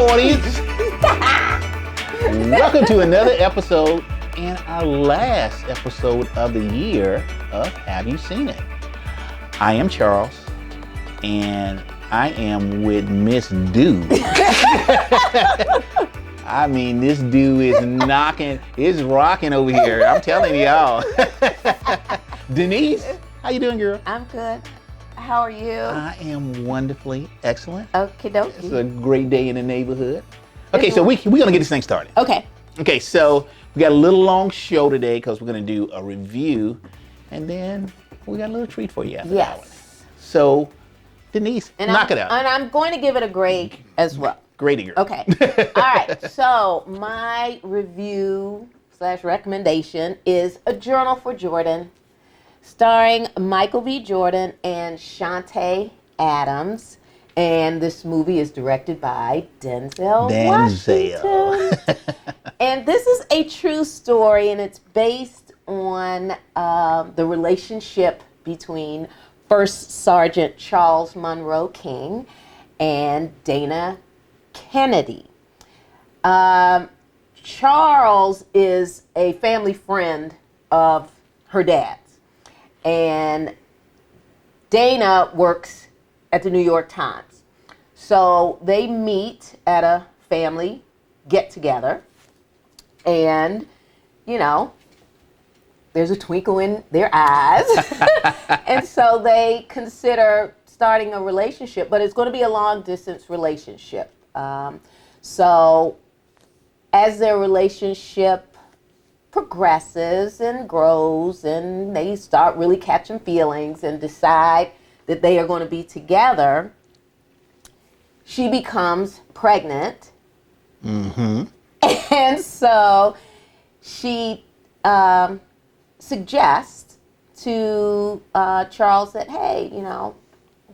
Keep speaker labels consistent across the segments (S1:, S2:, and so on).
S1: audience. Welcome to another episode and our last episode of the year of Have You Seen It? I am Charles and I am with Miss Dew. I mean, this Dew is knocking, it's rocking over here. I'm telling y'all. Denise, how you doing, girl?
S2: I'm good. How are you?
S1: I am wonderfully excellent.
S2: Okie dokie.
S1: It's a great day in the neighborhood. Okay, so we're going to get this thing started.
S2: Okay.
S1: Okay, so we got a little long show today because we're going to do a review, and then we got a little treat for you after that one. So, Denise, knock it out.
S2: And I'm going to give it a grade as well.
S1: Grade girl.
S2: Okay. All right. So, my review / recommendation is A Journal for Jordan, starring Michael B. Jordan and Shantae Adams. And this movie is directed by Denzel Washington. And this is a true story, and it's based on the relationship between First Sergeant Charles Monroe King and Dana Kennedy. Charles is a family friend of her dad's, and Dana works at the New York Times. So they meet at a family get-together, and, you know, there's a twinkle in their eyes. And so they consider starting a relationship, but it's going to be a long-distance relationship. So as their relationship progresses and grows, and they start really catching feelings and decide that they are going to be together, she becomes pregnant. Mm-hmm. And so she suggests to Charles that, hey, you know,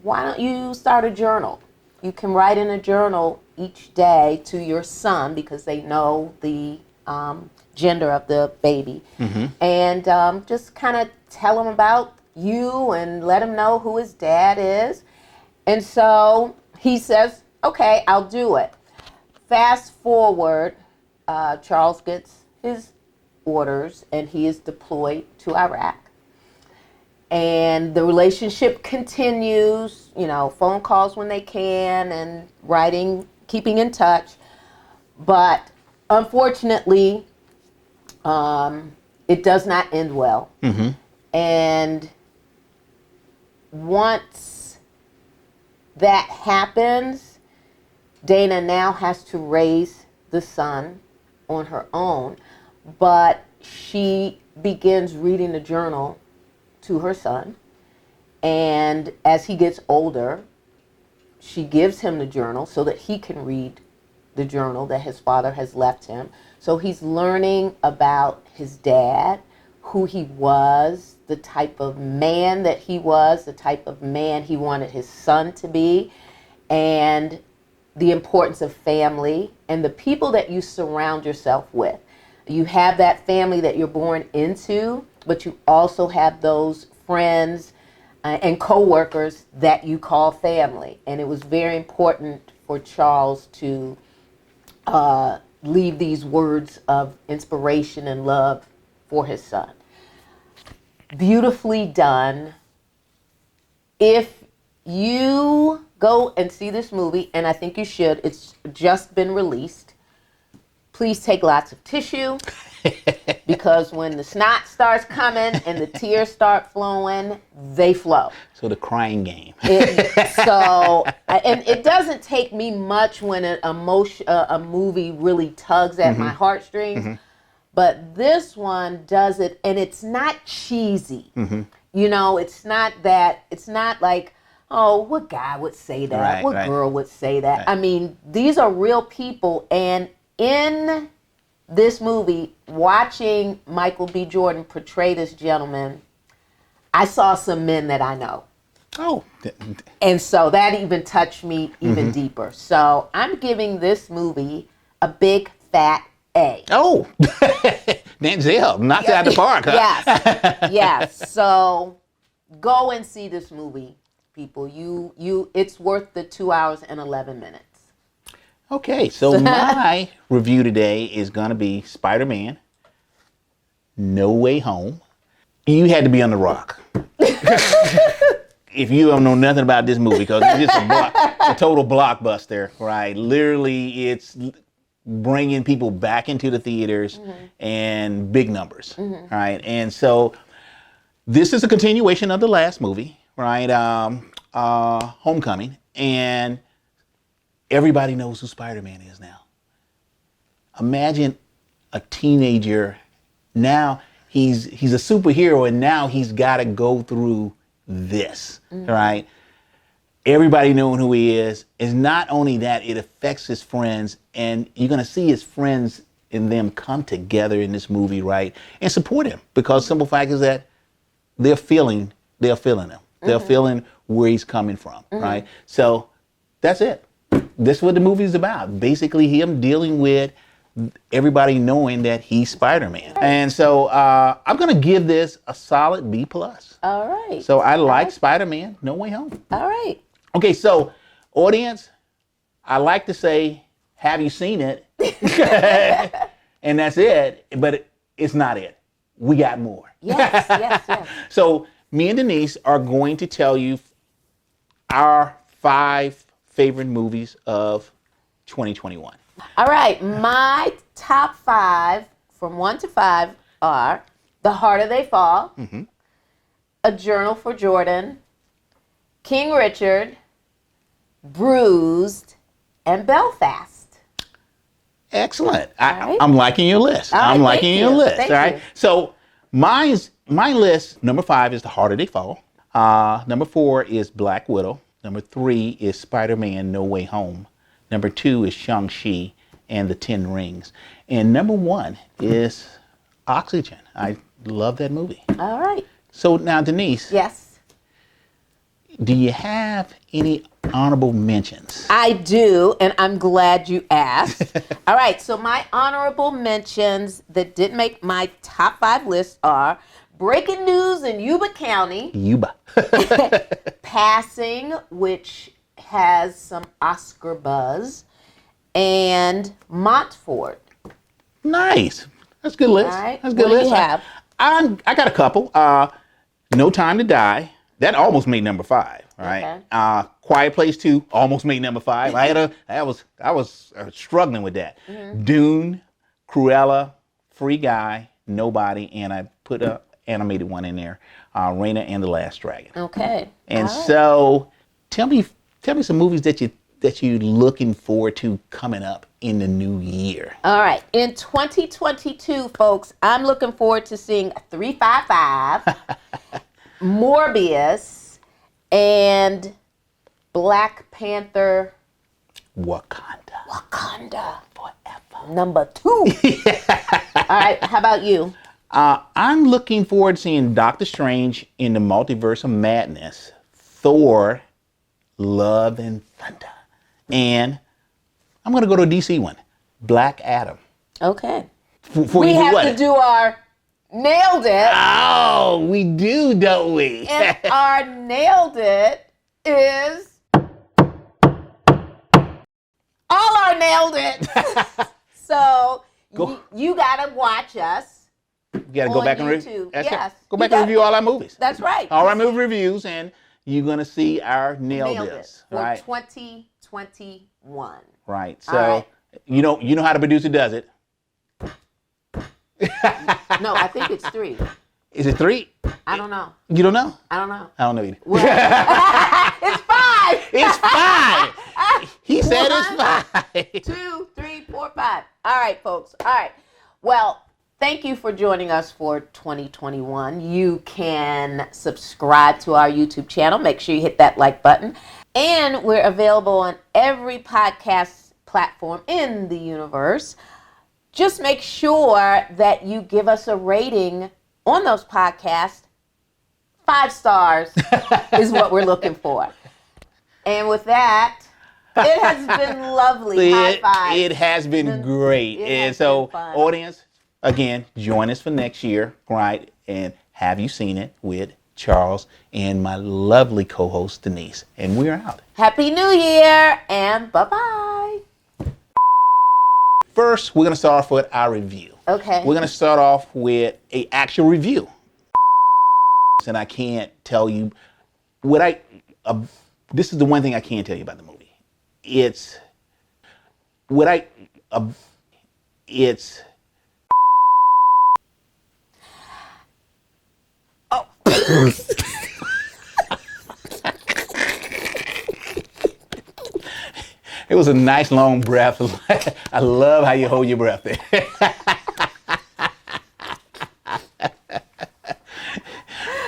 S2: why don't you start a journal? You can write in a journal each day to your son, because they know the gender of the baby. Mm-hmm. And just kind of tell him about you and let him know who his dad is. And so he says, okay, I'll do it. Fast forward, Charles gets his orders and he is deployed to Iraq. And the relationship continues, you know, phone calls when they can and writing, keeping in touch. But unfortunately, it does not end well. Mm-hmm. And once that happens, Dana now has to raise the son on her own, but she begins reading the journal to her son, and as he gets older, she gives him the journal so that he can read the journal that his father has left him. So he's learning about his dad, who he was, the type of man that he was, the type of man he wanted his son to be, and the importance of family and the people that you surround yourself with. You have that family that you're born into, but you also have those friends and co-workers that you call family. And it was very important for Charles to leave these words of inspiration and love for his son. Beautifully done. If you go and see this movie, and I think you should, it's just been released, please take lots of tissue, because when the snot starts coming and the tears start flowing, they flow.
S1: So the crying game.
S2: And it doesn't take me much when a movie really tugs at my heartstrings, mm-hmm. but this one does it, and it's not cheesy. Mm-hmm. You know, it's not like, oh, what guy would say that?
S1: Right,
S2: what girl would say that?
S1: Right.
S2: I mean, these are real people, and in this movie, watching Michael B. Jordan portray this gentleman, I saw some men that I know.
S1: Oh.
S2: And so that even touched me even mm-hmm. deeper. So I'm giving this movie a big fat A.
S1: Oh. Denzel knocked it out of the park, huh?
S2: Yes. Yes. So go and see this movie, people. It's worth the 2 hours and 11 minutes.
S1: Okay, so my review today is going to be Spider-Man No Way Home. You had to be on the rock. If you don't know nothing about this movie, because it's just a total blockbuster, right? Literally, it's bringing people back into the theaters and big numbers, right? And so this is a continuation of the last movie, right? Homecoming, and everybody knows who Spider-Man is now. Imagine a teenager now. He's a superhero, and now he's got to go through this, right? Everybody knowing who he is. Not only that, it affects his friends, and you're going to see his friends and them come together in this movie, right, and support him, because simple fact is that they're feeling him. They're feeling where he's coming from, right? So that's it. This is what the movie's about. Basically, him dealing with everybody knowing that he's Spider-Man. And so I'm going to give this a solid B+.
S2: All right.
S1: So I like Spider-Man No Way Home.
S2: All right.
S1: Okay, so audience, I like to say, have you seen it? And that's it, but it's not it. We got more.
S2: Yes.
S1: So me and Denise are going to tell you our 5 favorite movies of 2021.
S2: All right, my top 5 from 1 to 5 are The Harder They Fall, A Journal for Jordan, King Richard, Bruised, and Belfast.
S1: Excellent.
S2: Right.
S1: I'm liking your list.
S2: All right,
S1: I'm liking your list.
S2: Thank
S1: all right.
S2: you.
S1: So my list, number 5 is The Harder They Fall. Number 4 is Black Widow. Number 3 is Spider-Man No Way Home. Number 2 is Shang-Chi and the Ten Rings. And number 1 is Oxygen. I love that movie.
S2: All right.
S1: So now, Denise,
S2: Yes.
S1: do you have any honorable mentions?
S2: I do, and I'm glad you asked. All right, so my honorable mentions that didn't make my top 5 list are Breaking News in Yuba County.
S1: Yuba.
S2: Passing, which has some Oscar buzz, and Montfort.
S1: Nice. That's a good list.
S2: All right.
S1: That's a good
S2: What do
S1: list.
S2: you have?
S1: I got a couple. No Time to Die. That almost made number 5. All right.
S2: Okay.
S1: Quiet Place 2 almost made number 5. I was struggling with that. Dune, Cruella, Free Guy, Nobody, and I put a animated one in there, Raina and the Last Dragon.
S2: Okay.
S1: And
S2: All right.
S1: so, tell me some movies that you're looking forward to coming up in the new year.
S2: All right. In 2022, folks, I'm looking forward to seeing 355, Morbius, and Black Panther.
S1: Wakanda forever.
S2: Number 2. All right. How about you?
S1: I'm looking forward to seeing Doctor Strange in the Multiverse of Madness, Thor, Love and Thunder, and I'm going to go to a DC one, Black Adam.
S2: Okay.
S1: We
S2: have to do our Nailed It.
S1: Oh, we do, don't we?
S2: And our Nailed It is all our Nailed It. So you got to watch us.
S1: You got to go
S2: on
S1: back and
S2: YouTube. Yes.
S1: go back and review all our movies.
S2: That's right.
S1: All our movie reviews, and you're going to see our Nailed
S2: Nailed
S1: This,
S2: It for
S1: right?
S2: 2021.
S1: Right. So,
S2: All right.
S1: you know how the producer does it.
S2: No, I think it's 3.
S1: Is it 3?
S2: I don't know.
S1: You don't know?
S2: I don't know.
S1: I don't know either.
S2: Well, it's 5.
S1: It's 5. He said it's 5.
S2: 2, 3, 4, 5. All right, folks. All right. Well, thank you for joining us for 2021. You can subscribe to our YouTube channel. Make sure you hit that like button. And we're available on every podcast platform in the universe. Just make sure that you give us a rating on those podcasts. 5 stars is what we're looking for. And with that, it has been lovely. High five.
S1: It has been great. And so, audience, again, join us for next year, right? And Have You Seen It with Charles and my lovely co-host, Denise. And we're out.
S2: Happy New Year and bye-bye.
S1: First, we're going to start off with our review.
S2: Okay.
S1: We're going to start off with a actual review. And I can't tell you this is the one thing I can't tell you about the movie. It's
S2: Oh.
S1: It was a nice long breath. I love how you hold your breath there.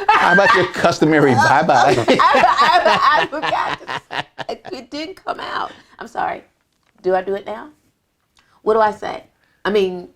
S1: How about your customary bye-bye?
S2: I forgot. It didn't come out. I'm sorry. Do I do it now? What do I say? I mean,